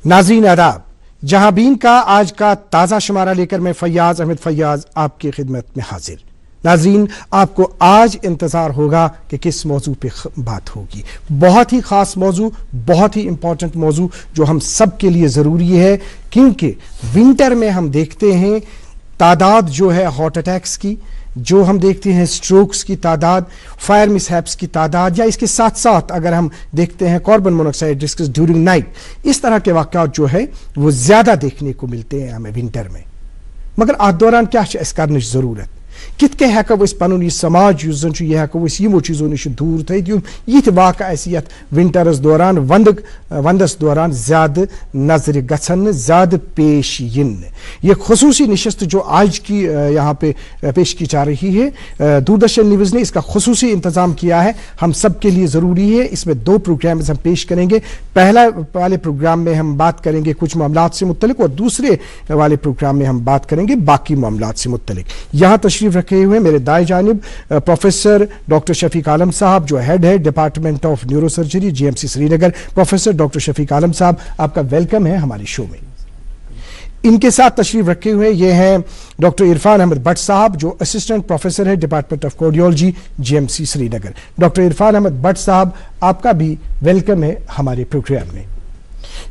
नाज़रीन आदाब, जहां बीन का आज का ताज़ा शुमारा लेकर मैं फैयाज अहमद फैयाज आपकी खिदमत में हाजिर। नाज़रीन, आपको आज इंतज़ार होगा कि किस मौजू पे बात होगी। बहुत ही ख़ास मौजू, बहुत ही इम्पॉर्टेंट मौजू जो हम सब के लिए ज़रूरी है, क्योंकि विंटर में हम देखते हैं तादाद जो है हार्ट अटैक्स की, जो हम देखते हैं स्ट्रोक्स की तादाद, फायर मिसहैप्स की तादाद, या इसके साथ साथ अगर हम देखते हैं carbon monoxide risk during night, इस तरह के वाक़यात जो है वो ज़्यादा देखने को मिलते हैं हमें विंटर में। मगर अत दौरान क्या करने ज़रूरत कित के हेको अस पनुन समाज युस जन यह हेको अस यमो चीज़ों निश दूर थी यिथ वाक़ यथ विंटरस दौरान वंदस दौरान ज़्यादा नजर गछन ज़्यादा पेश इन। ये खसूसी नशस्त जो आज की यहाँ पे पेश की जा रही है, दूरदर्शन न्यूज़ ने इसका खसूसी इंतज़ाम किया है, हम सब के लिए ज़रूरी है। इसमें दो प्रोग्राम हम पेश करेंगे। पहला वाले प्रोग्राम में हम बात करेंगे कुछ मामलात से मुत्तलिक, और दूसरे वाले प्रोग्राम में हम बात करेंगे बाकी मामलात से मुत्तलिक। यहाँ तशरीफ रखे हुए मेरे दाएं जानिब प्रोफेसर डॉक्टर शफीक आलम साहब, जो हेड है department of neurosurgery GMC Srinagar. Professor doctor Shafiq Alam साहब, आपका वेलकम है हमारे शो में। इनके साथ तशरीफ रखे हुए ये हैं डॉक्टर इरफान अहमद भट्ट साहब, जो असिस्टेंट प्रोफेसर है department of cardiology GMC Srinagar. Doctor Irfan Ahmad Bhat साहब, आपका भी वेलकम है हमारे प्रोग्राम में।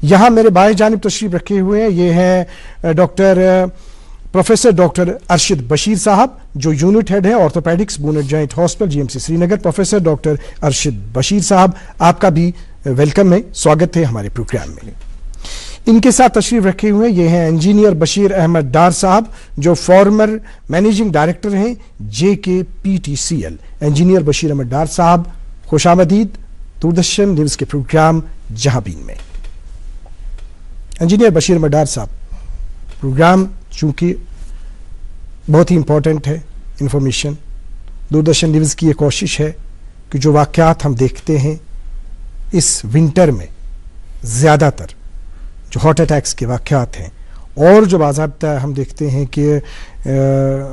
यहाँ मेरे बाएं जानिब तशरीफ रखे हुए हैं ये हैं प्रोफेसर डॉक्टर अरशद बशीर साहब, जो यूनिट हेड है orthopaedics bone and joint hospital GMC Srinagar. Professor doctor Arshad Bashir साहब, आपका भी वेलकम है, स्वागत है हमारे प्रोग्राम में। इनके साथ तशरीफ रखे हुए ये हैं इंजीनियर बशीर अहमद डार साहब, जो फॉर्मर मैनेजिंग डायरेक्टर हैं JKPTCL। इंजीनियर बशीर अहमद डार साहब, खुशामदीद दूरदर्शन न्यूज़ के प्रोग्राम जहाबीन में। इंजीनियर बशीर अहमद डार साहब, प्रोग्राम चूँकि बहुत ही इम्पोर्टेंट है, इंफॉर्मेशन दूरदर्शन न्यूज़ की ये कोशिश है कि जो वाक़यात हम देखते हैं इस विंटर में, ज़्यादातर जो हार्ट अटैक्स के वाक़यात हैं और जो बाज़ाब्ता हम देखते हैं कि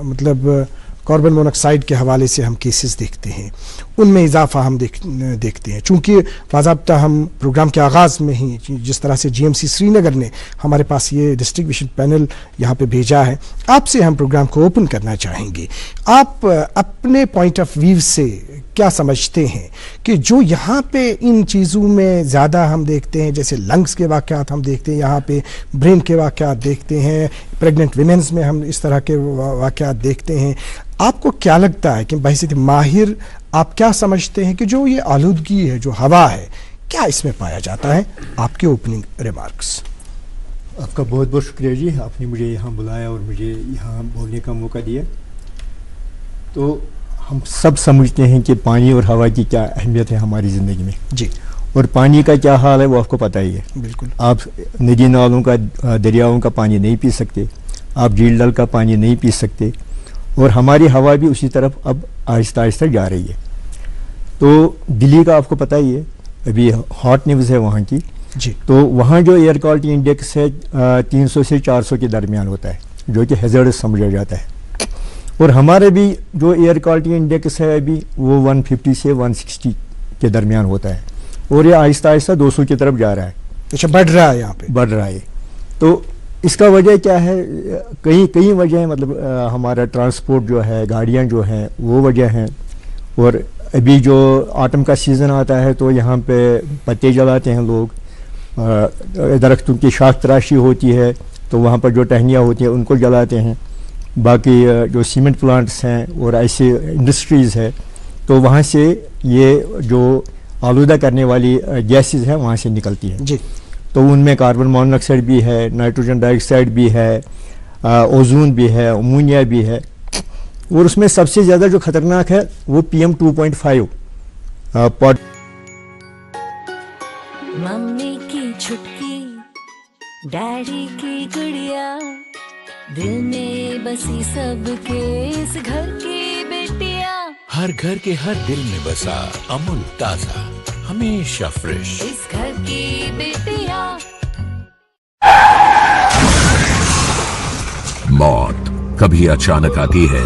मतलब कार्बन मोनोऑक्साइड के हवाले से हम केसेस देखते हैं, उनमें इजाफा हम देखते हैं। चूँकि बाज़ाब्ता हम प्रोग्राम के आगाज़ में ही जिस तरह से जीएमसी श्रीनगर ने हमारे पास ये डिस्ट्रीब्यूशन पैनल यहाँ पे भेजा है, आपसे हम प्रोग्राम को ओपन करना चाहेंगे। आप अपने पॉइंट ऑफ व्यू से क्या समझते हैं कि जो यहाँ पे इन चीज़ों में ज़्यादा हम देखते हैं, जैसे लंग्स के वाक़यात हम देखते हैं, यहाँ पे ब्रेन के वाक़यात देखते हैं, प्रेग्नेंट विमेंस में हम इस तरह के वाक़यात देखते हैं, आपको क्या लगता है कि बहैसियत माहिर आप क्या समझते हैं कि जो ये आलूदगी है, जो हवा है, क्या इसमें पाया जाता है? आपके ओपनिंग रिमार्क्स। आपका बहुत बहुत शुक्रिया जी, आपने मुझे यहाँ बुलाया और मुझे यहाँ बोलने का मौका दिया। तो हम सब समझते हैं कि पानी और हवा की क्या अहमियत है हमारी ज़िंदगी में जी, और पानी का क्या हाल है वो आपको पता ही है। बिल्कुल, आप नदी नालों का, दरियाओं का पानी नहीं पी सकते, आप झील डल का पानी नहीं पी सकते, और हमारी हवा भी उसी तरफ अब आहिस्ता आहिस्ता जा रही है। तो दिल्ली का आपको पता ही है, अभी हॉट न्यूज़ है वहाँ की जी। तो वहाँ जो एयर क्वालिटी इंडेक्स है 300 से 400 के दरमियान होता है, जो कि हैज़र्डस समझा जाता है। और हमारे भी जो एयर क्वालिटी इंडेक्स है अभी वो 150 से 160 के दरमियान होता है, और ये आहिस्ता आहिस्ता 200 की तरफ जा रहा है। अच्छा, बढ़ रहा है, यहाँ पे बढ़ रहा है। तो इसका वजह क्या है? कई वजह है, मतलब हमारा ट्रांसपोर्ट जो है, गाड़ियाँ जो हैं वो वजह हैं। और अभी जो ऑटम का सीज़न आता है तो यहाँ पे पत्ते जलाते हैं लोग, दरख्तों की शाख तराशी होती है तो वहाँ पर जो टहनियाँ होती हैं उनको जलाते हैं। बाकी जो सीमेंट प्लांट्स हैं और ऐसे इंडस्ट्रीज़ है तो वहाँ से ये जो आलूदा करने वाली गैसेस हैं वहाँ से निकलती हैं जी। तो उनमें कार्बन मोनोऑक्साइड भी है, नाइट्रोजन डाइऑक्साइड भी है, ओजोन भी है, अमोनिया भी है, और उसमें सबसे ज़्यादा जो खतरनाक है वो PM 2.5 मम्मी की छुटकी, डैडी की गुड़िया, दिल में बसी सबके इस घर की बेटिया, हर घर के हर दिल में बसा अमूल ताजा, हमेशा फ्रेश, इस घर की बेटिया। मौत कभी अचानक आती है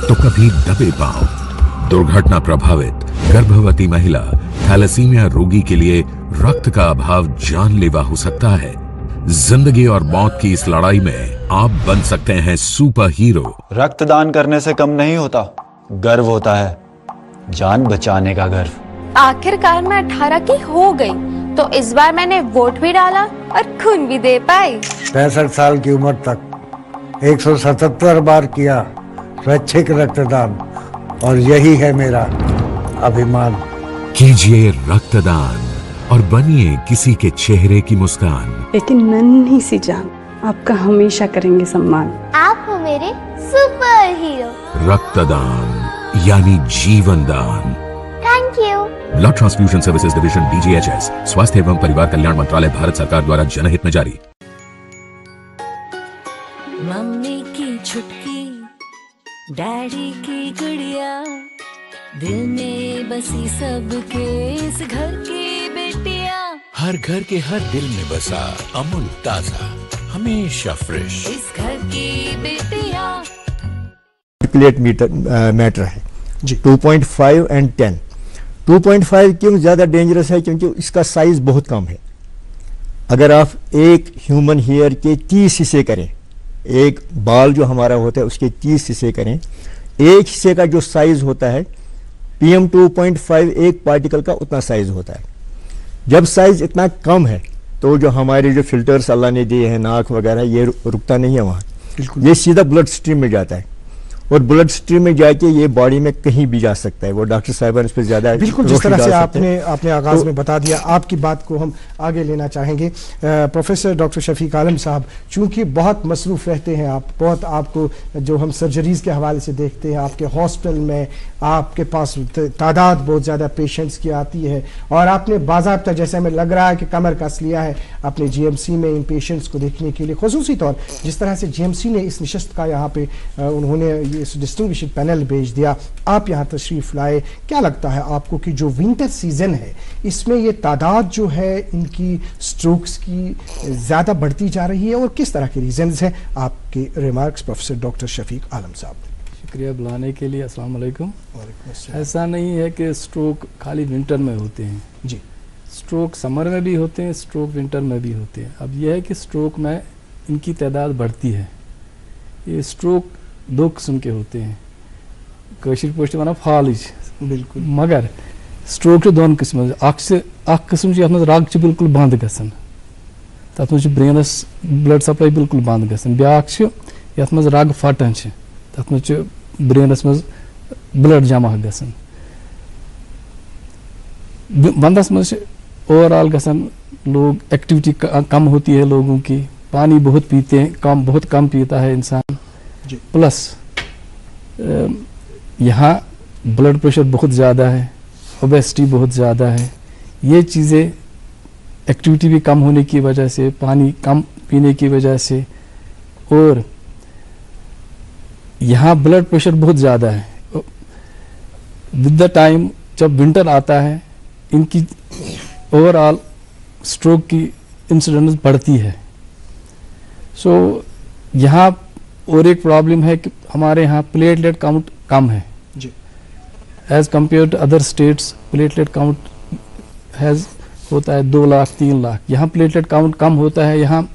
तो कभी दबे पांव। दुर्घटना प्रभावित गर्भवती महिला, थैलेसीमिया रोगी के लिए रक्त का अभाव जानलेवा हो सकता है। जिंदगी और मौत की इस लड़ाई में आप बन सकते हैं सुपर हीरो। रक्तदान करने से कम नहीं होता, गर्व होता है, जान बचाने का गर्व। आखिरकार मैं 18 की हो गई, तो इस बार मैंने वोट भी डाला और खून भी दे पाई। 65 साल की उम्र तक 177 बार किया स्वैच्छिक रक्तदान, और यही है मेरा अभिमान। कीजिए रक्तदान और बनिए किसी के चेहरे की मुस्कान। एक नन्ही सी जान, आपका हमेशा करेंगे सम्मान। आप हो मेरे सुपर हीरो। रक्तदान यानी जीवन दान। Thank you. Blood transfusion services division BGHS, स्वास्थ्य एवं परिवार कल्याण मंत्रालय, भारत सरकार द्वारा जनहित में जारी। मम्मी की छुटकी, डैडी की गुड़िया, दिल में बसी सबके इस घर की बेटिया। हर घर के हर दिल में बसा अमूल ताजा, हमेशा फ्रेश। इस घर की बेटिया। प्लेट मैटर है जी। 2.5 एंड 10। 2.5 क्यों ज़्यादा डेंजरस है? क्योंकि इसका साइज बहुत कम है। अगर आप एक ह्यूमन हेयर के 30 हिस्से करें, एक बाल जो हमारा होता है उसके 30 हिस्से करें, एक हिस्से का जो साइज होता है PM 2.5 एक पार्टिकल का उतना साइज होता है। जब साइज इतना कम है तो जो हमारे जो फिल्टर्स अल्लाह ने दिए हैं, नाक वगैरह, ये रुकता नहीं है वहाँ, ये सीधा ब्लड स्ट्रीम में जाता है, और ब्लड स्ट्रीम में जाके ये बॉडी में कहीं भी जा सकता है। वो डॉक्टर साहब इस पर ज्यादा बिल्कुल जिस तरह से आपने आगाज में बता दिया, आपकी बात को हम आगे लेना चाहेंगे। प्रोफेसर डॉक्टर शफीक आलम साहब, चूंकि बहुत मसरूफ रहते हैं आप, बहुत आपको जो हम सर्जरीज के हवाले से देखते हैं, आपके हॉस्पिटल में आपके पास तादाद बहुत ज़्यादा पेशेंट्स की आती है, और आपने बाज़ाब्ता, जैसे हमें लग रहा है कि कमर कस लिया है अपने GMC में इन पेशेंट्स को देखने के लिए। खुसूसी तौर जिस तरह से GMC ने इस नशस्त का यहाँ पे उन्होंने इस डिस्टिंग्विश्ड पैनल भेज दिया, आप यहाँ तशरीफ़ लाए, क्या लगता है आपको कि जो विंटर सीज़न है इसमें ये तादाद जो है इनकी स्ट्रोक्स की ज़्यादा बढ़ती जा रही है, और किस तरह के रीज़न्स हैं? आपके remarks professor doctor Shafiq Alam साहब। शुक्रिया बुलाने के लिए। अस्सलाम वालेकुम। ऐसा नहीं है कि स्ट्रोक खाली विंटर में होते हैं जी, स्ट्रोक समर में भी होते हैं, स्ट्रोक विंटर में भी होते हैं। अब यह है कि स्ट्रोक में इनकी तादाद बढ़ती है। ये स्ट्रोक दो किस्म के होते हैं, कशीर पोस्ट वन फालिज, बिल्कुल, मगर स्ट्रोक दोन किस्म, अख किस्म रग बिल्कुल बंद गसन, तथ मज ब्रेनस ब्लड सप्लाई बिल्कुल बंद गसन। ब्याक यथ मज रग फटन, तथ मज ब्रेनस मज ब्लड जमा गसन। वंदस मज ओवरऑल गसन लोग एक्टिविटी कम होती है लोगों की, पानी बहुत पीते हैं, बहुत कम पीता है इंसान, प्लस यहाँ ब्लड प्रेशर बहुत ज़्यादा है, ओबेसिटी बहुत ज़्यादा है। ये चीज़ें एक्टिविटी भी कम होने की वजह से, पानी कम पीने की वजह से, और यहाँ ब्लड प्रेशर बहुत ज़्यादा है। विद द टाइम जब विंटर आता है इनकी ओवरऑल स्ट्रोक की इंसिडेंस बढ़ती है। सो यहाँ और एक प्रॉब्लम है कि हमारे यहाँ प्लेटलेट काउंट कम है जी, as compare to other states. Platelet count has होता है 2 लाख 3 लाख, यहाँ प्लेटलेट काउंट कम होता है। यहाँ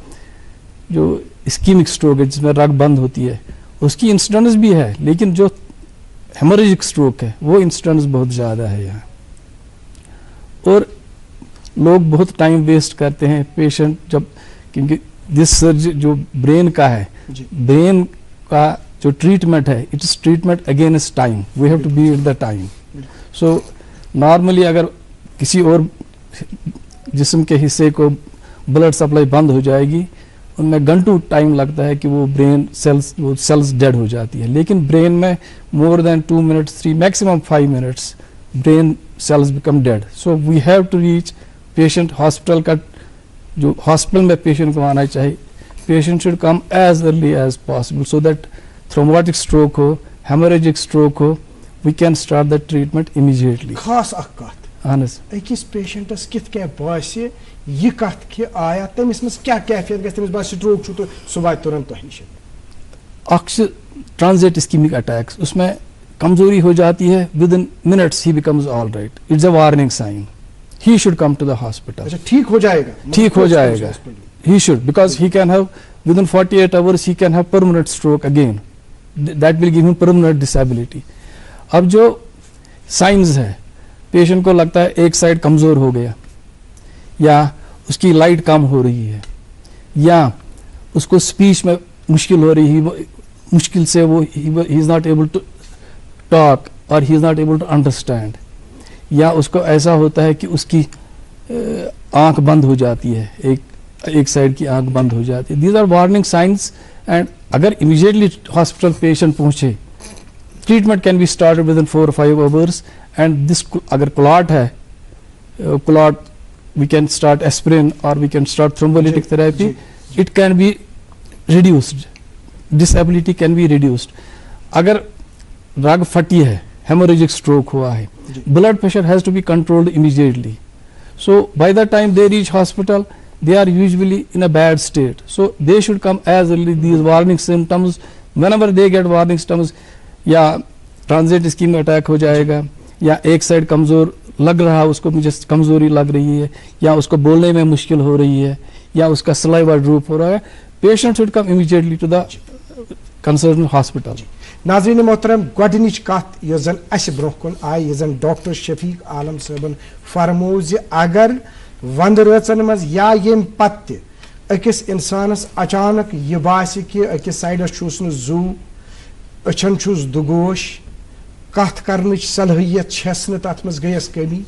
जो इस्कीमिक स्ट्रोक है जिसमें रग बंद होती है उसकी इंसिडेंस भी है, लेकिन जो हेमोरेजिक स्ट्रोक है वो इंसिडेंस बहुत ज़्यादा है यहाँ। और लोग बहुत टाइम वेस्ट करते हैं पेशेंट, जब क्योंकि दिस सर्जरी जो ब्रेन का है, ब्रेन का जो ट्रीटमेंट है, it is treatment against time, we have to be at the time. So normally अगर किसी और जिस्म के हिस्से को ब्लड सप्लाई बंद हो जाएगी, उनमें घंटों टाइम लगता है कि वो ब्रेन सेल्स डेड हो जाती है, लेकिन ब्रेन में more than 2 minutes 3 maximum 5 minutes brain cells become dead. So we have to reach patient. Hospital का जो हॉस्पिटल में पेशेंट को आना चाहिए, patient should come as early as possible so that thrombotic stroke हो, हेमोरेजिक स्ट्रोक हो, we can start the treatment immediately. खास अक्कात अकिस पेशेंटस कित क्या बासे ये कत कि आया तमिस मस क्या कैफियत गस, तमिस बास स्ट्रोक छु तो सुबह तुरंत तोह निश अक्सर ट्रांजिट इस्कीमिक अटैक्स, उसमें कमजोरी हो जाती है, विद इन मिनट्स ही becomes all right. It's a warning sign, he should come to the hospital. अच्छा, ठीक हो जाएगा, ठीक हो जाएगा। he should, because he can have within 48 hours he can have permanent stroke again. That will give him permanent disability. अब जो science है, पेशेंट को लगता है एक साइड कमज़ोर हो गया, या उसकी लाइट कम हो रही है, या उसको स्पीच में मुश्किल हो रही है, मुश्किल से वो he is not able to talk or he is not able to understand, या उसको ऐसा होता है कि उसकी आंख बंद हो जाती है, एक साइड की आंख बंद हो जाती है. These are warning signs, and अगर इमीडिएटली हॉस्पिटल पेशेंट पहुंचे, treatment can be started within 4 or 5 hours. And this अगर क्लॉट है, clot we can start aspirin और we can start thrombolytic therapy. It can be reduced, disability can be reduced. अगर रग फटी है, haemorrhagic stroke हुआ है, blood pressure has to be controlled immediately. So by the time they reach hospital, they are usually in a bad state. So they should come as early. These warning symptoms, whenever they get warning symptoms, या transit ischaemic attack हो जाएगा, या एक side कमज़ोर लग रहा है, उसको मुझे कमज़ोरी लग रही है, या उसको बोलने में मुश्किल हो रही है, या उसका सलाइवा ड्रूप हो रहा है, patient should come immediately to the concern hospital. नाज़रीन मोहतरम, गोडनिच कत यस जन अस ब्रोह कुन आई, यस जन डॉक्टर शफीक आलम साहबन फरमो ज अगर वंद रचन मज या यम पत अकिस इंसानस अचानक यह बासे कि अकिस साइडस छुस न जू, अछन छुस दुगोश, कथ करनच सलाहियत छस न तथ मज गयस कमी,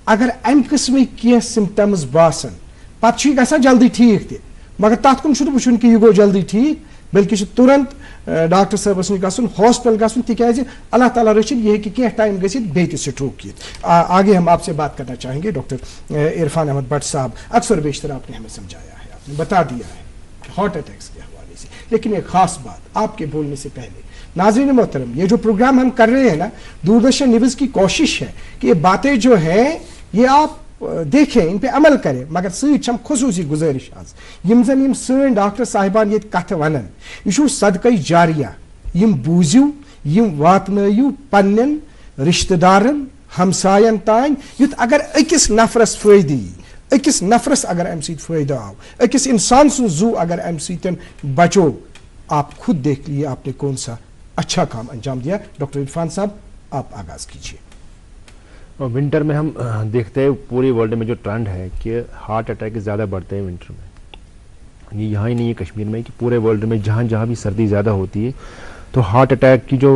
अगर अम किस्म कह सिम्टम्स बासन पत गसा जल्दी ठीक ते, मगर तथ कुन छुन वुचुन कि यह गो जल्दी ठीक, बल्कि तुरंत डॉक्टर साहबस नश गसन, हॉस्पिटल गसन, तिकाज अल्लाह ताला रचिन यह कि क्या टाइम गसित बेत स्ट्रोक यित. आगे हम आपसे बात करना चाहेंगे डॉक्टर इरफान अहमद भट्ट साहब. अक्सर बेशतर आपने हमें समझाया है, आपने बता दिया है हार्ट अटैक्स के हवाले से, लेकिन एक खास बात आपके बोलने से पहले, नाज़रीन मोहतरम, ये जो प्रोग्राम हम कर रहे हैं ना, दूरदर्शन न्यूज़ की कोशिश है कि ये बातें जो हैं ये आप देखें, इन पे अमल करें, मगर सम खसूसी गुजारिश आज यम जन यम सन डॉक्टर साहिबान ये कथ वनन, यह सदक़े जारिया, यम बूझियो, यम वातनयु पन्न रिश्तेदारन हमसायन तान, युत अगर अकिस नफरस फायदे, अकिस नफरस अगर अम सत फायदा आव, अकिस इंसान सुन जू अगर अम सतन बचो, आप खुद देख लिए आपने कौन सा अच्छा काम अंजाम दिया. डॉक्टर इरफान साहब, आप आगाज कीजिए. विंटर में हम देखते हैं पूरे वर्ल्ड में जो ट्रेंड है कि हार्ट अटैक ज़्यादा बढ़ते हैं विंटर में. ये यहाँ ही नहीं है कश्मीर में, कि पूरे वर्ल्ड में जहाँ जहाँ भी सर्दी ज़्यादा होती है तो हार्ट अटैक की जो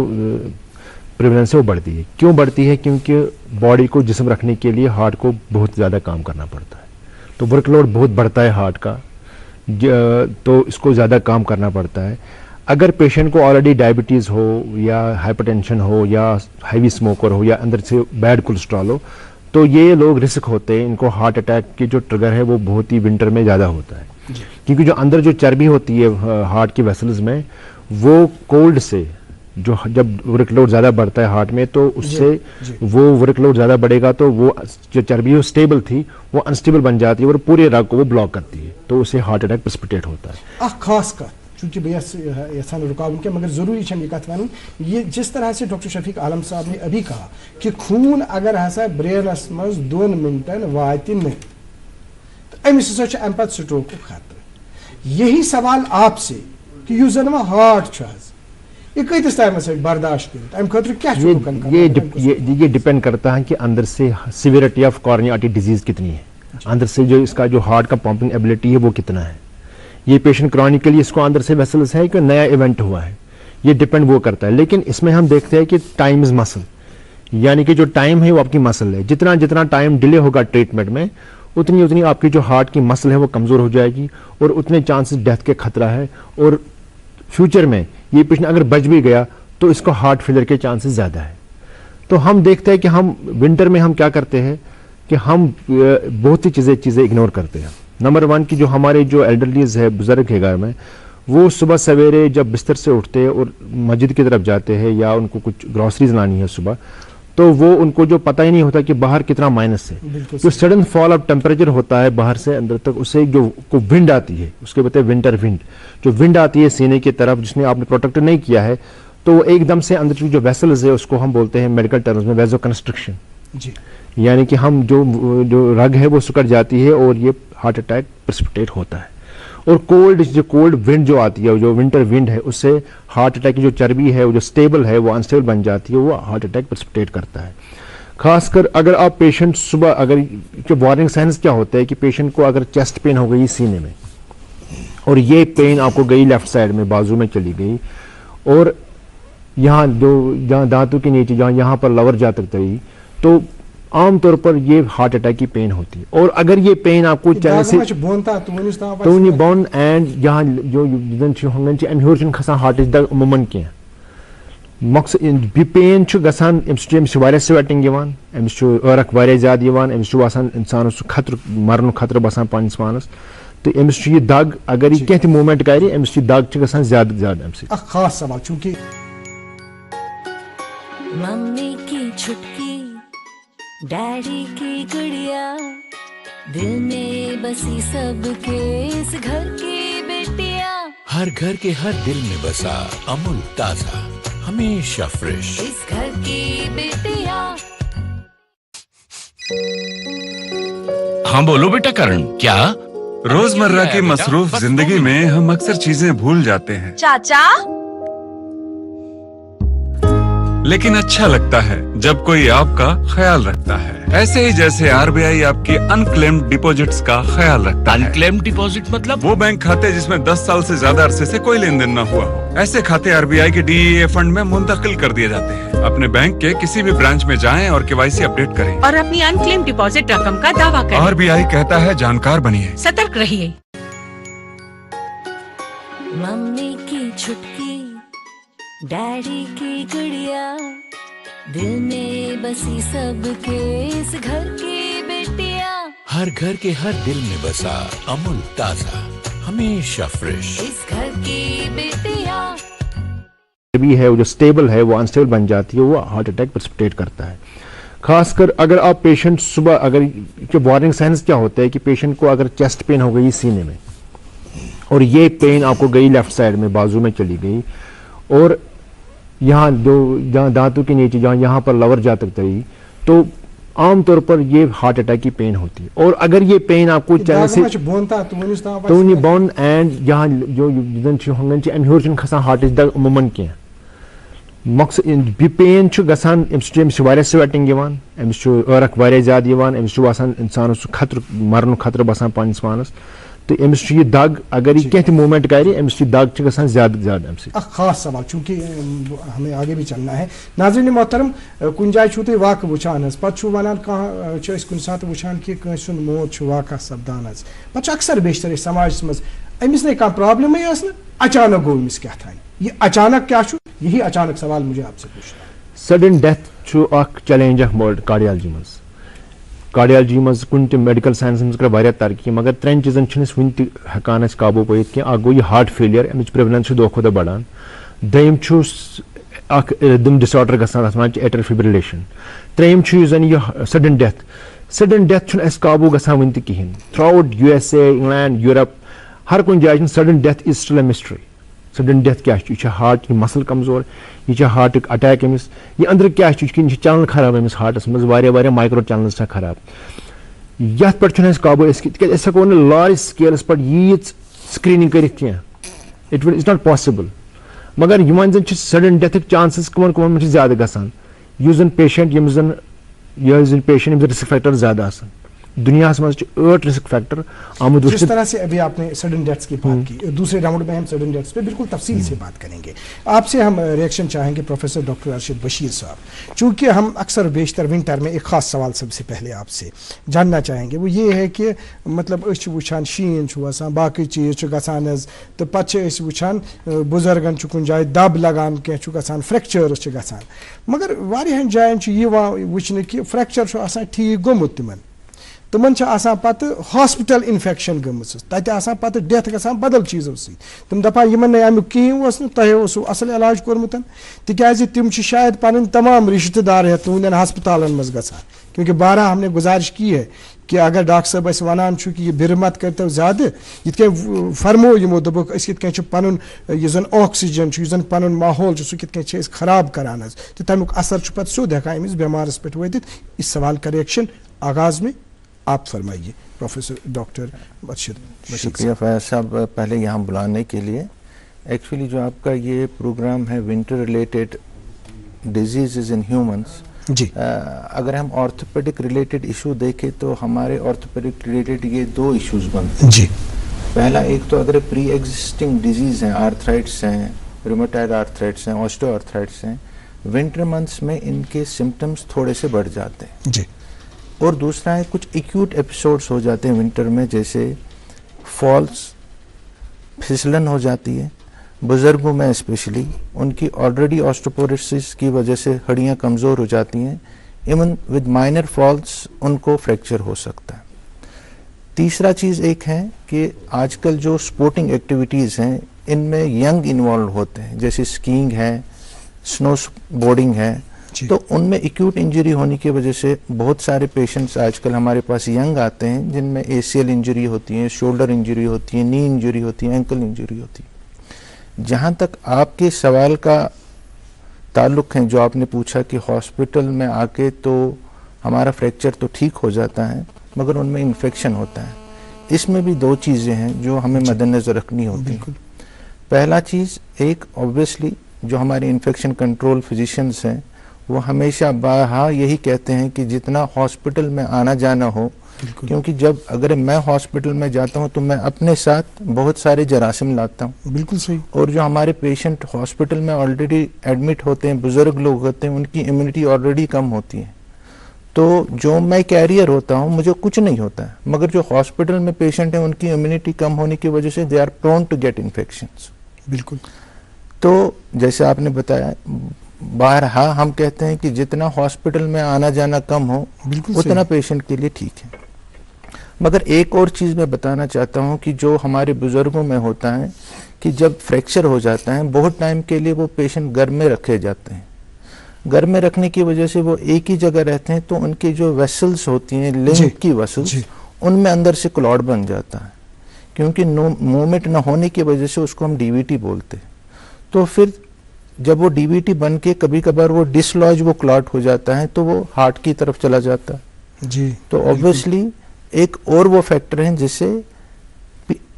प्रेवलेंस है वो बढ़ती है. क्यों बढ़ती है? क्योंकि बॉडी को जिस्म रखने के लिए हार्ट को बहुत ज़्यादा काम करना पड़ता है, तो वर्कलोड बहुत बढ़ता है हार्ट का, तो इसको ज़्यादा काम करना पड़ता है. अगर पेशेंट को ऑलरेडी डायबिटीज़ हो, या हाइपरटेंशन हो, या हैवी स्मोकर हो, या अंदर से बैड कोलेस्ट्रॉल हो, तो ये लोग रिस्क होते हैं. इनको हार्ट अटैक की जो ट्रिगर है वो बहुत ही विंटर में ज़्यादा होता है, क्योंकि जो अंदर जो चर्बी होती है हार्ट की वेसल्स में, वो कोल्ड से जो जब वर्कलोड ज़्यादा बढ़ता है हार्ट में, तो उससे वो वर्कलोड ज़्यादा बढ़ेगा, तो वो जो चर्बी वो स्टेबल थी वो अनस्टेबल बन जाती है और पूरे रग को वो ब्लॉक करती है, तो उससे हार्ट अटैक प्रेसिपिटेट होता है. खास कर चूंकि यसान रुकावट के, मगर ज़रूरी ये कथ वन, ये जिस तरह से डॉक्टर शफीक आलम साहब ने अभी कहा कि खून अगर हसा ब्रेनस मज 2 मिनटन वात नहीं, तो अमिस हसा अम पत स्ट्रोक खतरा. यही सवाल आपसे कि युस जन हार्ट ये कतिस टाइम बर्दाश्त कर, खतर क्या ये डिपेंड करता है कि अंदर से severity of cornea artery disease कितनी है, अंदर से जो इसका जो हार्ट का पंपिंग एबिलिटी है वो कितना है. ये पेशेंट क्रॉनिकली इसको अंदर से वेसल्स है कि नया इवेंट हुआ है, ये डिपेंड वो करता है. लेकिन इसमें हम देखते हैं कि टाइम इज मसल, यानी कि जो टाइम है वो आपकी मसल है. जितना जितना टाइम डिले होगा ट्रीटमेंट में, उतनी उतनी आपकी जो हार्ट की मसल है वो कमज़ोर हो जाएगी, और उतने चांसेस डेथ के खतरा है. और फ्यूचर में ये पेशेंट अगर बच भी गया तो इसको हार्ट फेलियर के चांसेस ज़्यादा है. तो हम देखते हैं कि हम विंटर में हम क्या करते हैं कि हम बहुत सी चीज़ें इग्नोर करते हैं. नंबर 1 की जो हमारे जो एल्डरलीज है, बुजुर्ग है घर में, वो सुबह सवेरे जब बिस्तर से उठते हैं और मस्जिद की तरफ जाते हैं, या उनको कुछ ग्रॉसरीज लानी है सुबह, तो वो उनको जो पता ही नहीं होता कि बाहर कितना माइनस है. जो सडन फॉल ऑफ टेम्परेचर होता है बाहर से अंदर तक, उससे जो को विंड आती है, उसके बताए विंटर विंड, जो विंड आती है सीने की तरफ, जिसने आपने प्रोटेक्ट नहीं किया है, तो वो एकदम से अंदर की जो वेसल्स है उसको हम बोलते हैं मेडिकल टर्म्स में वेजो कंस्ट्रक्शन, यानी कि हम जो रग है वो सिकुड़ जाती है और ये हार्ट अटैक प्रेसिपिटेट होता है. اور کولڈ ونڈ جو آتی ہے, جو ونٹر ونڈ ہے, اس سے ہارٹ اٹیک کی جو چربی ہے وہ جو اسٹیبل ہے وہ انسٹیبل بن جاتی ہے, وہ ہارٹ اٹیک پرسپٹیٹ کرتا ہے. خاص کر اگر آپ پیشنٹ صبح, اگر وارننگ سائنس کیا ہوتا ہے کہ پیشنٹ کو اگر چیسٹ پین ہو گئی سینے میں, اور یہ پین آپ کو گئی لیفٹ سائڈ میں, بازو میں چلی گئی, اور یہاں جہاں دانتوں کے نیچے جہاں یہاں پر لور جا تک گئی, تو عام طور پر یہ ہارٹ اٹیک کی پین ہوتی ہے. اور اگر یہ پین آپ کو چلنے سے تونی بون اینڈ یہاں جو ہنگن کھسان ہارٹس دگ عموماً کی مقصد یہ پین گژھان امس واریاہ سویٹنگ یوان, امس عرق واریاہ زیادہ یوان, امس آسان انسانس سہ خطرہ مرن خطرہ بسان پانس پانس, تو امس یہ دگ اگر یہ کینٛہہ تہِ موومنٹ کرِ امس یہ دگ گژھان زیادہ زیادہ امس. خاص سوال چونکہ ممی کی چھٹکی ڈیڈی کی گڑیا, دل میں بسی سب کے اس گھر کی بیٹیاں, ہر گھر کے ہر دل میں بسا امول تازہ ہمیشہ فریش. اس گھر کی بیٹیاں. ہاں بولو بیٹا کرن, کیا روزمرہ کی مصروف زندگی میں ہم اکثر چیزیں بھول جاتے ہیں چاچا لیکن اچھا لگتا ہے جب کوئی آپ کا خیال رکھتا ہے, ایسے ہی جیسے RBI آپ کی انکلیمڈ ڈپوزٹس کا خیال رکھتا ہے. انکلیمڈ ڈپوزٹ مطلب وہ بینک کھاتے جس میں 10 سال سے زیادہ عرصے سے کوئی لین دین نہ ہوا ہو, ایسے کھاتے RBI کے DEA فنڈ میں منتقل کر دیے جاتے ہیں. اپنے بینک کے کسی بھی برانچ میں جائیں اور KYC اپڈیٹ کریں اور اپنی انکلیم ڈپوزٹ رقم کا دعویٰ کریں. RBI کہتا ہے جانکار بنیے, سترک رہیے. ممی کی چھٹکی ڈیڈی کی گڑیا, دل میں بسی سب کے اس گھر کی بیٹیاں, ہر گھر کے ہر دل میں بسا امول تازہ ہمیشہ فریش. اس گھر کی بیٹیاں. بھی ہے وہ جو اسٹیبل ہے وہ انسٹیبل بن جاتی ہے, وہ ہارٹ اٹیک پرسپٹیٹ کرتا ہے. خاص کر اگر آپ پیشنٹ صبح, اگر وارننگ سائنس کیا ہوتا ہے کہ پیشنٹ کو اگر چیسٹ پین ہو گئی سینے میں, اور یہ پین آپ کو گئی لیفٹ سائڈ میں, بازو میں چلی گئی, اور یہاں جہاں دانتوں کے نیچے جہاں یہاں پر لور جا تک گئی, تو عام طور پر یہ ہارٹ اٹیک کی پین ہوتی ہے. اور اگر یہ پین آپ کو چلنے سے تونی بون اینڈ یہاں جو ہنگن ہن کھسان ہارٹس دگ عموماً کی مقصد یہ پین گژھان امس واریاہ سویٹنگ یوان, امس عرق واریاہ زیادہ یوان, امس آسان انسانس سہ خطرہ مرن خطرہ بسان پانس پانس, تو امس یہ دگ اگر یہ کینٛہہ تہِ موومنٹ کرِ امس یہ دگ گژھان زیادہ زیادہ امس. خاص سوال چونکہ ہمیں آگے بھی چلنا ہے. ناظرین محترم, کن جائے چھو تھی واقع وچان حظ, پتہ چھو ونان کانٛہہ کن سات وچان کہ کٲنٛسہِ ہُنٛد موت چھُ واقع سپدان حظ, پتہ چھُ اکثر بیشتر سماجس مز امس نے کانٛہہ پرابلمے ٲس نہٕ, اچانک گوٚو أمِس کیٛاہ تھانۍ, یہ اچانک کیا چھُ, یہی اچانک سوال مجھے آپ سے پوچھنا ہے. سڈن ڈیتھ چھُ اکھ چیلنج اکھ کارڈیالجی مز. کارڈیالجی مز کن تہِ میڈیکل سائنس مز کر واریاہ ترقی, مگر ترٛٮ۪ن چیٖزن چھِنہٕ أسۍ وُنہِ تہِ ہٮ۪کان أسۍ قابوٗ پٲیِتھ کینٛہہ. اکھ گوٚو یہِ ہارٹ فیلیر, امِچ پریولنس چھِ دۄہ کھۄتہٕ دۄہ بڑان. دوٚیِم چھُ اکھ رِدم ڈِسآرڈر گژھان, تتھ منٛز چھِ ایٹریل فِبرِلیشن. ترٛیٚیِم چھُ یُس زن یہِ سڈن ڈیتھ, سڈن ڈیتھ چھُنہٕ اَسہِ قابوٗ گژھان وُنہِ تہِ کِہینۍ. Throughout USA, England, Europe, ہر کُنہِ جایہِ چھُنہٕ sudden death is still a mystery. Sudden death کیا چھُ, یہِ چھا ہارٹ مسل کمزور, یہ چھا ہارٹُک اٹیک امس, یہ أنٛدرٕ کیا چھُ, یہِ چھِ چنل خراب أمِس ہارٹس منٛز, واریاہ واریاہ مایکرو چنلز چھےٚ خراب. یتھ پٮ۪ٹھ چھُنہٕ اَسہِ قابوٗ, تِکیٛازِ أسۍ ہٮ۪کو نہٕ لارج سکیلس پٮ۪ٹھ ییٖژ سکریٖنِنٛگ کٔرِتھ کینٛہہ, اٹ از ناٹ پاسبل. مگر یِمن زن چھِ سڈن ڈیتھٕکۍ چانسز کٕمن کٕمن منٛز چھِ زیادٕ گژھان, یُس زن پیشنٹ ییٚمِس زن پیشنٹ ییٚمِس رسک فیکٹر زیادہ آسان. دنیا منٛز چھِ 8 رسک فیکٹر آمد. جس طرح سے ابھی آپ نے سڈن ڈیتھس کی بات کی, دوسرے راؤنڈ میں ہم سڈن ڈیتھس پہ بالکل تفصیل سے بات کریں گے. آپ سے ہم ریئیکشن چاہیں گے پروفیسر ڈاکٹر ارشد بشیر صاحب, چونکہ ہم اکثر بیشتر ونٹر میں ایک خاص سوال سب سے پہلے آپ سے جاننا چاہیں گے, وہ یہ ہے کہ مطلب أسۍ چھِ وٕچھان شیٖن چھُ آسان, باقٕے چیٖز چھُ گژھان حظ, تہٕ پتہٕ چھِ أسۍ وٕچھان بُزرگن چھُ کُنہِ جایہِ دب لگان, کینٛہہ چھُ گژھان, فریکچٲرٕس چھِ گژھان. مگر واریاہن جاین چھُ یِوان وٕچھنہٕ کہِ فریکچر چھُ آسان ٹھیٖک گوٚمُت تِمن چھِ آسان پتہٕ ہاسپِٹل انفیکشن گٔمٕژ, تتہِ آسان پتہٕ ڈیتھ گژھان بدل چیٖزو سۭتۍ. تِم دپان یِمن نہٕ امیُک کِہیٖنۍ اوس نہٕ, تۄہہِ اوسوٕ اصل علاج کوٚرمُت, تِکیازِ تِم چھِ شاید پنٕنۍ تمام رشتہٕ دار ہٮ۪تھ تُہنٛدٮ۪ن ہسپتالن منٛز گژھان. کیونکہ بارہ ہم نے گزارش کی ہے کہ اگر ڈاکٹر صٲب اسہِ ونان چھُ کہ یہ بِرٕ مت کٔرتو زیادٕ, یِتھ کٔنۍ فرمو یِمو دوٚپُکھ أسۍ کِتھ کٔنۍ چھِ پنُن یُس زن آکسیجن چھُ, یُس زن پنُن ماحول چھُ, سُہ کِتھ کٔنۍ چھِ أسۍ خراب کران حظ, تہٕ تمیُک اثر چھُ پتہٕ سیوٚد ہٮ۪کان أمِس بٮ۪مارس پٮ۪ٹھ وٲتِتھ. اس سوال کا ریئیکشن آغاز میں آپ فرمائیے. प्रोफेसर डॉक्टर बशीर शुक्रिया फैज साहब पहले यहाँ बुलाने के लिए। एक्चुअली जो आपका ये प्रोग्राम है winter related diseases in humans जी, अगर हम ऑर्थोपेडिक रिलेटेड इशू देखें तो हमारे ऑर्थोपेडिक रिलेटेड ये 2 इश्यूज बनते हैं जी। पहला एक तो अगर प्री एग्जिस्टिंग डिजीज़ हैं, आर्थराइट्स हैं, रूमेटॉइड आर्थराइट्स हैं, ऑस्टियोआर्थराइट्स हैं, विंटर मंथ्स में इनके सिम्टम्स थोड़े से बढ़ जाते हैं जी। और दूसरा है कुछ एक्यूट एपिसोड्स हो जाते हैं विंटर में, जैसे फॉल्स, फिसलन हो जाती है बुजुर्गों में, स्पेशली उनकी ऑलरेडी ऑस्टियोपोरोसिस की वजह से हड्डियां कमज़ोर हो जाती हैं, इवन विद माइनर फॉल्स उनको फ्रैक्चर हो सकता है। तीसरा चीज़ एक है कि आजकल जो स्पोर्टिंग एक्टिविटीज़ हैं इनमें यंग इन्वॉल्व होते हैं, जैसे स्कीइंग है, स्नो बोर्डिंग है, तो उनमें एक्यूट इंजरी होने की वजह से बहुत सारे पेशेंट्स आजकल हमारे पास यंग आते हैं जिनमें ACL इंजरी होती है, शोल्डर इंजरी होती है, नी इंजरी होती है, एंकल इंजरी होती है। जहाँ तक आपके सवाल का ताल्लुक है जो आपने पूछा कि हॉस्पिटल में आके तो हमारा फ्रैक्चर तो ठीक हो जाता है मगर उनमें इन्फेक्शन होता है, इसमें भी 2 चीज़ें हैं जो हमें मद्देनज़र रखनी होती हैं। पहला चीज़ एक ऑब्वियसली जो हमारे इन्फेक्शन कंट्रोल फिजिशियंस हैं वो हमेशा बाहा यही कहते हैं कि जितना हॉस्पिटल में आना जाना हो, क्योंकि जब अगर मैं हॉस्पिटल में जाता हूं तो मैं अपने साथ बहुत सारे जरासीम लाता हूं। बिल्कुल सही। और जो हमारे पेशेंट हॉस्पिटल में ऑलरेडी एडमिट होते हैं, बुजुर्ग लोग होते हैं, उनकी इम्यूनिटी ऑलरेडी कम होती है, तो जो मैं कैरियर होता हूं मुझे कुछ नहीं होता है, मगर जो हॉस्पिटल में पेशेंट हैं उनकी इम्यूनिटी कम होने की वजह से they are prone to get infections. बिल्कुल। तो जैसे आपने बताया बारहा हम कहते हैं कि जितना हॉस्पिटल में आना जाना कम हो उतना पेशेंट के लिए ठीक है। मगर एक और चीज़ मैं बताना चाहता हूं कि जो हमारे बुजुर्गों में होता है कि जब फ्रैक्चर हो जाता है बहुत टाइम के लिए वो पेशेंट घर में रखे जाते हैं, घर में रखने की वजह से वो एक ही जगह रहते हैं तो उनकी जो वेसल्स होती हैं, लिंग की वेसल्स, उनमें अंदर से क्लॉट बन जाता है, क्योंकि मूवमेंट न होने की वजह से उसको हम DVT बोलते हैं। तो फिर जब वो DVT बन के कभी कभार वो डिसलॉज वो क्लॉट हो जाता है तो वो हार्ट की तरफ चला जाता है जी। तो ऑब्वियसली एक और वो फैक्टर है जिससे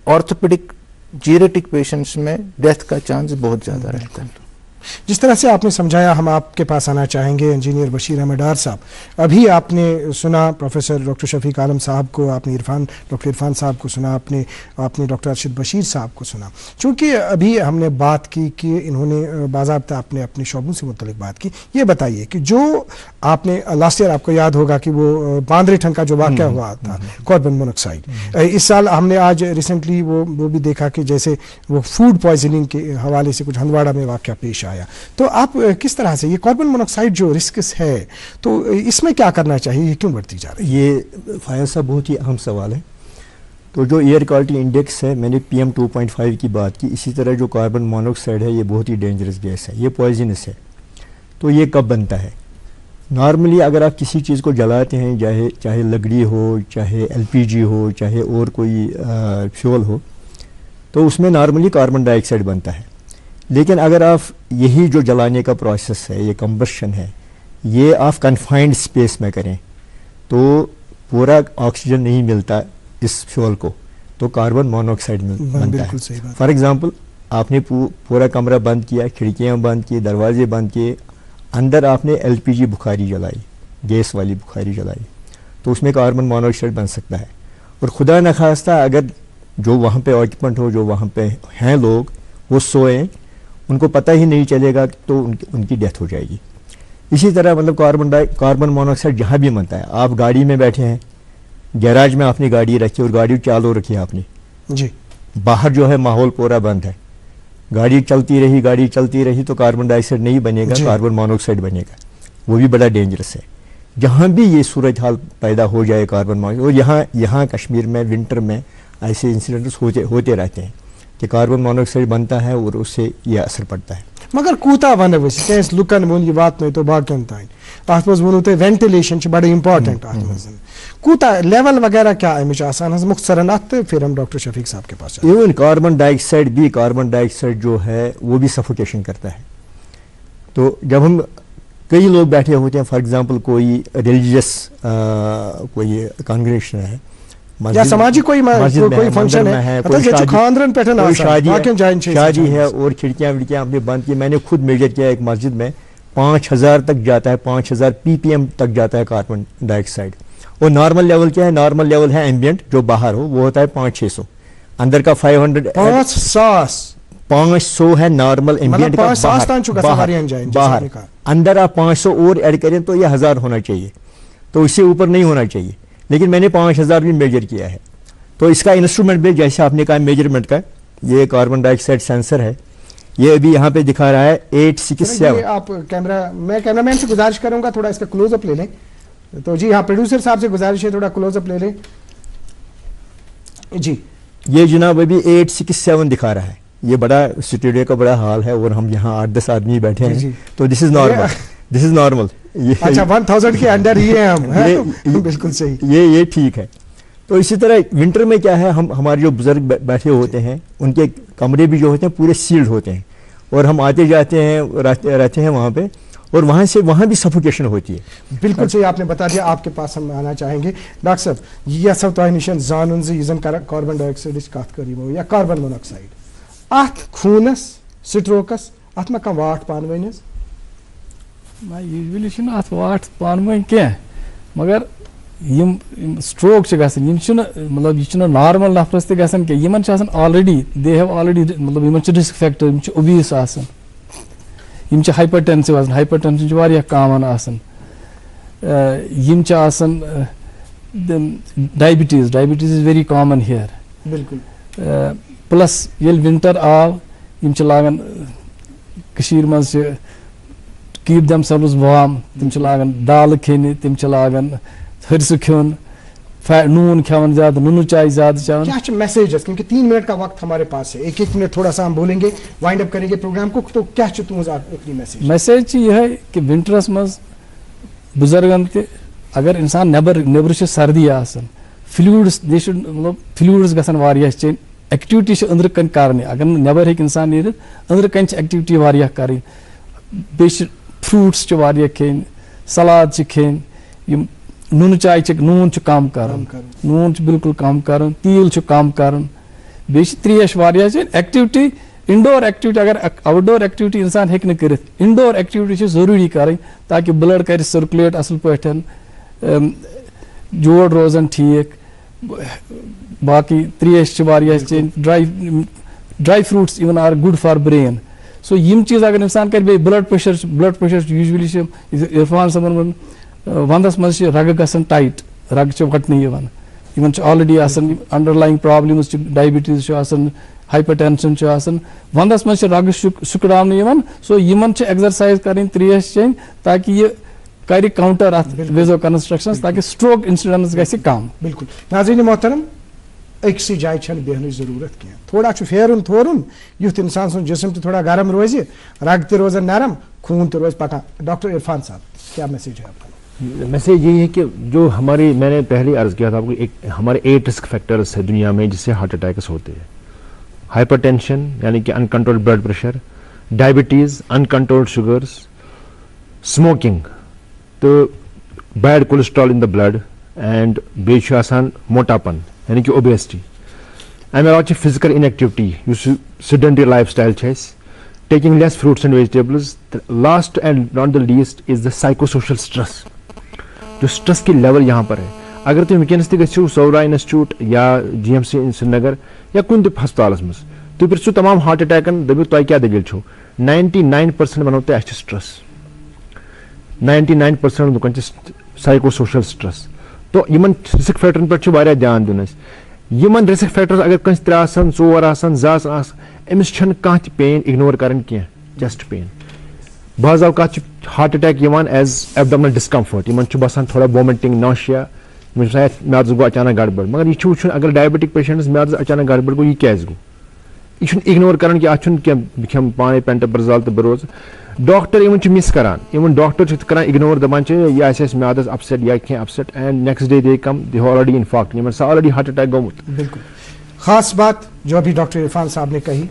ऑर्थोपेडिक जीरेटिक पेशेंट्स में डेथ का चांस बहुत ज़्यादा रहता है। जिस तरह से आपने समझाया हम आपके पास आना चाहेंगे इंजीनियर बशीर अहमद डार साहब। अभी आपने सुना प्रोफेसर डॉक्टर शफीक आलम साहब को, आपने डॉक्टर इरफान साहब को सुना, आपने डॉक्टर अरशद बशीर साहब को सुना। चूँकि अभी हमने बात की कि इन्होंने बाज़ाब्ता आपने अपने शोबों से मुतल्लिक बात की, ये बताइए कि जो आपने लास्ट ईयर आपको याद होगा कि वो बांद्रेठन का जो वाक़या हुआ था कार्बन मोनोक्साइड, इस साल हमने आज रिसेंटली वो भी देखा कि जैसे वो फूड पॉइजनिंग के हवाले से कुछ हंदवाड़ा में वाक़या पेश आया। तो आप किस तरह से ये कार्बन मोनोक्साइड जो रिस्क है तो इसमें क्या करना चाहिए, ये क्यों बढ़ती जा रही है? ये फायद साहब बहुत ही अहम सवाल है। तो जो एयर क्वालिटी इंडेक्स है, मैंने PM 2.5 की बात की, इसी तरह जो कार्बन मोनोक्साइड है ये बहुत ही डेंजरस गैस है, ये पॉइजनस है। तो ये कब बनता है? नॉर्मली अगर आप किसी चीज़ को जलाते हैं, चाहे लकड़ी हो, चाहे LPG हो, चाहे और कोई फ्यूल हो, तो उसमें नॉर्मली कार्बन डाइऑक्साइड बनता है। लेकिन अगर आप यही जो जलाने का प्रोसेस है, ये कंबशन है, ये आप कन्फाइंड स्पेस में करें तो पूरा ऑक्सीजन नहीं मिलता इस फ्यूल को, तो कार्बन मोनोऑक्साइड बनता है। फॉर एग्जांपल आपने पूरा कमरा बंद किया, खिड़कियां बंद की, दरवाजे बंद किए, अंदर आपने LPG बुखारी जलाई, गैस वाली बुखारी जलाई, तो उसमें कार्बन मोनोऑक्साइड बन सकता है। और खुदा न खास्ता अगर जो वहाँ पे ऑक्यूपेंट हो, जो वहाँ पे हैं लोग, वो सोए, उनको पता ही नहीं चलेगा तो उनकी डेथ हो जाएगी। इसी तरह मतलब कार्बन मोनोऑक्साइड जहाँ भी बनता है, आप गाड़ी में बैठे हैं, गैराज में आपने गाड़ी रखी और गाड़ी चालू रखी है आपने जी, बाहर जो है माहौल पूरा बंद है, गाड़ी चलती रही तो कार्बन डाइऑक्साइड नहीं बनेगा, कार्बन मोनोऑक्साइड बनेगा, वो भी बड़ा डेंजरस है। जहाँ भी ये सूरत हाल पैदा हो जाए कार्बन मोनोऑक्साइड, और यहाँ कश्मीर में विंटर में ऐसे इंसिडेंट्स होते रहते हैं कि कार्बन मोनोऑक्साइड बनता है और उससे ये असर पड़ता है। मगर कूता वन लुकन वो ये बात नहीं तो बाकियन ताइन अत वो वेंटिलेशन बड़े इंपॉर्टेंट कूता लेवल वगैरह क्या अमिच आसान मुख्तसरन अत फिर हम डॉक्टर शफीक साहब के पास। इवन कार्बन डाइऑक्साइड जो है वो भी सफोकेशन करता है। तो जब हम कई लोग बैठे होते हैं, फॉर एग्जांपल कोई रिलीजियस कोई कांग्रेगेशन है, या समाजी कोई फंक्शन है, शादी है और खिड़कियां विड़कियां हमने बंद की. मैंने खुद मेजर किया एक मस्जिद में 5000 तक जाता है, 5000 ppm तक जाता है कार्बन डाइऑक्साइड. और नॉर्मल लेवल क्या है? नॉर्मल लेवल है एम्बियंट जो बाहर हो वो होता है 500-600. अंदर का 500 है नॉर्मल एम्बियंट का बाहर. अंदर आप 500 और ऐड करें तो ये 1000 होना चाहिए, तो इससे ऊपर नहीं होना चाहिए. लेकिन मैंने 5000 भी मेजर किया है. तो इसका इंस्ट्रूमेंट भी जैसे आपने कहा मेजरमेंट का, ये कार्बन डाइऑक्साइड सेंसर है. ये अभी यहाँ पे दिखा रहा है 867. आप मैं कैमरामैन से गुजारिश करूंगा थोड़ा इसका क्लोजअप ले लें. तो जी हाँ, प्रोड्यूसर साहब से गुजारिश है थोड़ा क्लोजअप ले लें जी. ये जनाब अभी 867 दिखा रहा है. ये बड़ा स्टूडियो का बड़ा हॉल है और हम यहाँ 8-10 आदमी बैठे हैं. तो this is normal, this is normal. अच्छा 1000 के अंडर ही है हम. बिल्कुल सही. ये ठीक है. तो इसी तरह विंटर में क्या है, हम हमारे जो बुजुर्ग बैठे होते हैं उनके कमरे भी जो होते हैं पूरे सील्ड होते हैं और हम आते जाते हैं रहते हैं वहाँ पे, और वहाँ भी सफोकेशन होती है. बिल्कुल सही आपने बता दिया. आपके पास हम आना चाहेंगे डॉक्टर साहब. ये सब तो निशन जानून से कार्बन डाइऑक्साइड कत करीब या कार्बन मोनोऑक्साइड अत खूनस स्ट्रोकस अत में कम वाट पान यूजुअली अत वाट पान क्या, मगर यम स्ट्रोक मतलब यह नॉर्मल नफरस तक ऑलरेडी दे हैव ऑलरेडी मतलब risk factor obese hypertensive hypertension वारिया common diabetes is very common here. बिल्कुल. प्लस ये विंटर आव लागान मज कीप देमसेल्व्स वार्म, तिम लागान दाल खेने, तिम लागान हरस खोन, नून खान ज्यादा, नून चाय ज्यादा चावन. क्या मैसेजेस, क्योंकि 3 मिनट का वक्त हमारे पास है, एक मिनट थोड़ा सा हम बोलेंगे, वाइंड अप करेंगे प्रोग्राम को. तो क्या मैसेज यह है कि विंटरस मज बुजुर्गन ते अगर इंसान नबर सर्दी आसन, फ्लूइड्स मतलब फ्लूइड्स गसन वारिया चेंज, एक्टिविटी अंदर कन करनी. अगर नबर हेक इंसान नीरित अंदर कन एक्टिविटी वारिया करें. बे फ्रूट्स वारिया खेन, सलाद खेन, नून चाय नून कम कर, नून बिल्कुल कम कर, तील कम कर, बे त्रेश वारिया एक्टिविटी. इंडोर एक्टिविटी अगर आउटडोर एक्टिविटी इंसान हेक न कर, इंडोर एक्टिविटी जरूरी करें ताकि ब्लड कर सर्कुलेट असल पठन, जोड़ रोजन ठीक. बाकी त्रेश dry fruits even are good for brain. So यम चीज अगर इंसान कर, ब्लड प्रेशर यूजुअली इरफान साहब वंदस मज रग गसन टाइट, रग वटन इन already underlying problems, diabetes hypertension वंदस मज रग सुकड़ान. सो इन एक्सरसाइज करें, त्रेश चें ताकि यह कर काउंटर वेजो कंस्ट्रक्शन ताकि स्ट्रोक इंसिडेंस गि कम. बिल्कुल. नाज़रीन मोहतरम, अक्सी जाय बेहन जरूरत क्या, थोड़ा फेरुन थोरुन युथ इंसान सुन जिस्म थोड़ा गर्म रोज, रग रोज नरम, खून तो रोज पका. डॉक्टर इरफान साहब क्या मैसेज है आपका? मैसेज यही है कि जो हमारी, मैंने पहले अर्ज किया था आपको, हमारे 8 रिस्क फैक्टर्स है दुनिया में जिससे हार्ट अटैक्स होते हैं. हाइपरटेंशन यानी कि uncontrolled blood pressure, diabetes, uncontrolled sugars, smoking, तो bad cholesterol in the blood, and बेचासान मोटापन यानी कि ओबेसिटी. अमे physical inactivity, sedentary lifestyle, taking less fruits and vegetables. The last and not the least is the psychosocial stress. जो stress की level यहाँ पर है. अगर तुम वनस तू सौरा इंस्टीट्यूट या GMC श्रीनगर या कुन हस्पताल मज तु पृछो तमाम हार्ट अटैकन दपो तुम क्या दलील छो, 99% वनो तो स्ट्रेस. 99% लुकन psychosocial stress. तो इन रिस्क फैक्टरन पे ध्यान दिन. इन रिस्क फैक्टर्स अगर कंस 3 आसन 4 आसन 10 आस, अमिस कह पेन इग्नोर कर, चेस्ट पेन. बाज़ अवकात heart attack as abdominal discomfort, इन बसान थोड़ा वोमिटिंग, नौशिया, म्यादस गो अचानक गड़बड़. मगर यह वो अगर डायबिटिक पेशेंट्स म्यादस अचानक गड़बड़ गो, यह क्या गो, यह इग्नोर कर बह खम पाने पेंटाब्रज़ोल तो बह रोज. डॉक्टर इन मिस करान, इन डॉक्टर करान इग्नोर, दपान यह म्यादस अपसेट या कह upset, and next day they come they already infarct, इन ऑलरेडी हार्ट अटैक गोमुत. बिल्कुल. खास बात जो अभी डॉक्टर इरफान साहब ने कही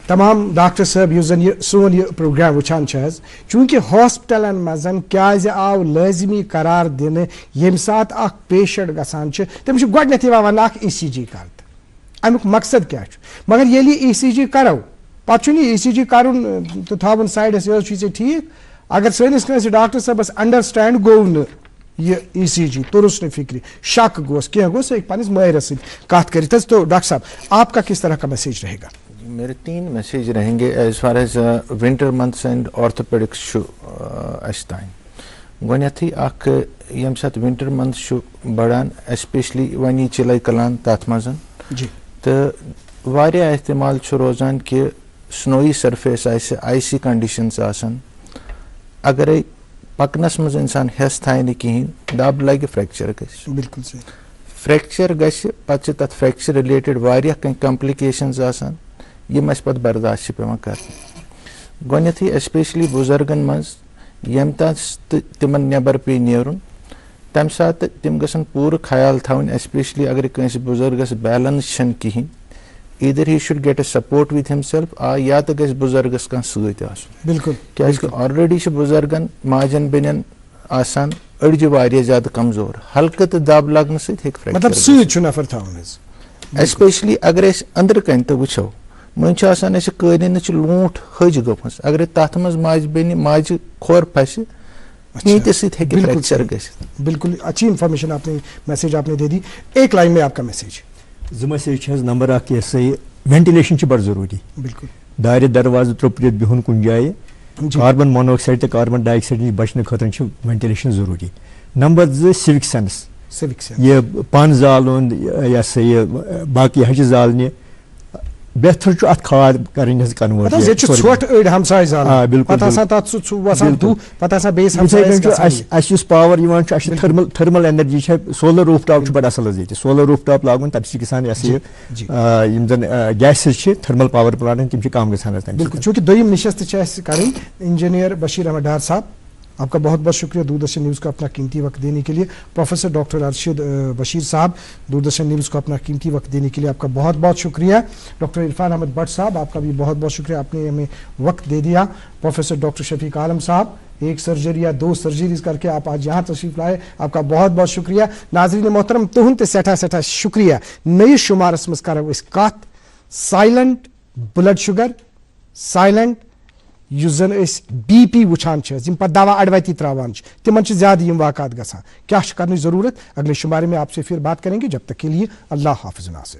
تمام ڈاکٹر صٲب یُس زن یہ سون یہ پروگرام وٕچھان چھِ حظ چوٗنٛکہِ ہاسپِٹلن منٛز کیازِ آو لٲزمی قرار دِنہٕ ییٚمہِ ساتہٕ اکھ پیشنٹ گژھان چھُ تٔمِس چھُ گۄڈنٮ۪تھ یِوان وننہٕ اکھ ECG کر تہٕ امیُک مقصد کیاہ چھُ مگر ییٚلہِ یہِ ECG کرو پتہٕ چھُنہٕ یہِ ECG کرُن تہٕ تھاوُن سایڈس یہِ حظ چھُے ژےٚ ٹھیٖک اگر سٲنِس کٲنٛسہِ ڈاکٹر صٲبس انڈرسٹینڈ گوٚو نہٕ یہ ECG توٚرُس نہٕ فکرِ شک گوس کینٛہہ گوٚو سُہ ہیٚکہِ پننِس مٲہرس سۭتۍ کتھ کٔرِتھ حظ تو ڈاکٹر صاحب آپ کا کس طرح کا میسیج رہے گا؟ میرے 3 میسیج رہیں گے as far as winter months and orthopaedics چھُ اَسہِ تانۍ گۄڈنٮ۪تھٕے اکھ ییٚمہِ ساتہٕ ونٹر منتھ چھُ بڑان ایسپیشلی وۄنۍ یی چِلے کلان تتھ منٛز تہٕ واریاہ احتمال چھُ روزان کہِ سنوئی سرفیس آسہِ آیسی کنڈیشنز آسان اگرے پکنس منٛز انسان ہٮ۪س تھایہِ نہٕ کِہینۍ دب لگہِ فریکچر گژھِ بالکل صحیح فریکچر گژھِ پتہٕ چھِ تتھ فریکچر رِلیٹڈ واریاہ کینٛہہ کمپلِکیشنز آسان یِم اَسہِ پتہٕ برداشت چھِ پیوان کرٕنۍ گۄڈنٮ۪تھٕے ایسپیشلی بُزرگن منٛز ییٚمہِ تتھ تِمن نٮ۪بر پیٚیہِ نیرُن تمہِ ساتہٕ تِم گژھن پوٗرٕ خیال تھاوٕنۍ ایسپیشلی اگر کٲنٛسہِ بُزرگس بیلنس چھنہٕ کِہینۍ either he should get a support with himself یا تہٕ گژھِ بُزرگس کانٛہہ سۭتۍ آسُن بالکل کیازِ کہِ آلریڈی چھِ بُزرگن ماجٮ۪ن بیٚنٮ۪ن آسان أڑجہِ واریاہ زیادٕ کمزور ہلکہٕ تہٕ دب لگنہٕ سۭتۍ ہیٚکہِ مطلب سۭتۍ چھُ نفر تھاوُن حظ ایسپیشلی اگر أسۍ أنٛدرٕ کنہِ تہِ وٕچھو وۄنۍ چھُ آسان اَسہِ قٲلیٖنٕچ لوٗنٛٹھ ۂج گٔمٕژ اگرے تتھ منٛز ماجہِ بیٚنہِ ماجہِ کھۄر پھسہِ کِہینۍ تہِ سۭتۍ ہیٚکہِ فریکچر گٔژھِتھ بالکل اچھی انفارمیشن آپ نے میسیج آپ نے دے دی ایک لائن میں آپ کا میسیج زٕ میسیج چھِ حظ نمبر اکھ یہِ ہسا یہِ وینٹِلیشن چھِ بڑٕ ضروٗری بالکل دارِ دروازٕ ترٛوپرِتھ بِہُن کُنہِ جایہِ کاربن مونوکسایڈ تہٕ کاربن ڈاے آکسایڈ نِش بچنہٕ خٲطرٕ چھِ وینٹِلیشن ضروٗری نمبر 2 سِوِک سینس یہِ پن زالُن یہِ ہسا یہِ باقٕے ہچہِ زالنہِ بہتر چھُ اتھ کھاد کرٕنۍ حظ کنوٲرٹ اَسہِ یُس پاور یِوان چھُ اَسہِ چھُ تھٔرمل اینرجی چھِ سولر روف ٹاپ چھُ بڑٕ اصل حظ ییٚتہِ سولر روف ٹاپ لاگُن تمہِ سۭتۍ گژھان یہِ ہسا یہِ یِم زن گیسز چھِ تھٔرمل پاور پلانٹ تِم چھِ کم گژھان حظ بالکل چوٗنٛکہِ دوٚیِم نشست چھِ اَسہِ کَرٕنۍ انجینئر بشیر احمد ڈار صاحب آپ کا بہت بہت شکریہ دوردرشن نیوز کو اپنا قیمتی وقت دینے کے لیے پروفیسر ڈاکٹر ارشد بشیر صاحب دوردرشن نیوز کو اپنا قیمتی وقت دینے کے لیے آپ کا بہت بہت شکریہ ڈاکٹر عرفان احمد بٹ صاحب آپ کا بھی بہت بہت شکریہ آپ نے ہمیں وقت دے دیا پروفیسر ڈاکٹر شفیق عالم صاحب 1 سرجری یا 2 سرجریز کر کے آپ آج یہاں تشریف لائے آپ کا بہت بہت شکریہ ناظرین محترم تہند تہ سٹھا شکریہ نئیس شمارس مز کرو اس کت سائلنٹ بلڈ شوگر سائلنٹ یُس زن بی پی وچھان یم پتہ دوا اڑوتی تراوان تمن زیادہ یم واقعات گژھان کیا کرنچ ضرورت اگلے شمارے میں آپ سے پھر بات کریں گے جب تک کے لیے اللہ حافظ ناصر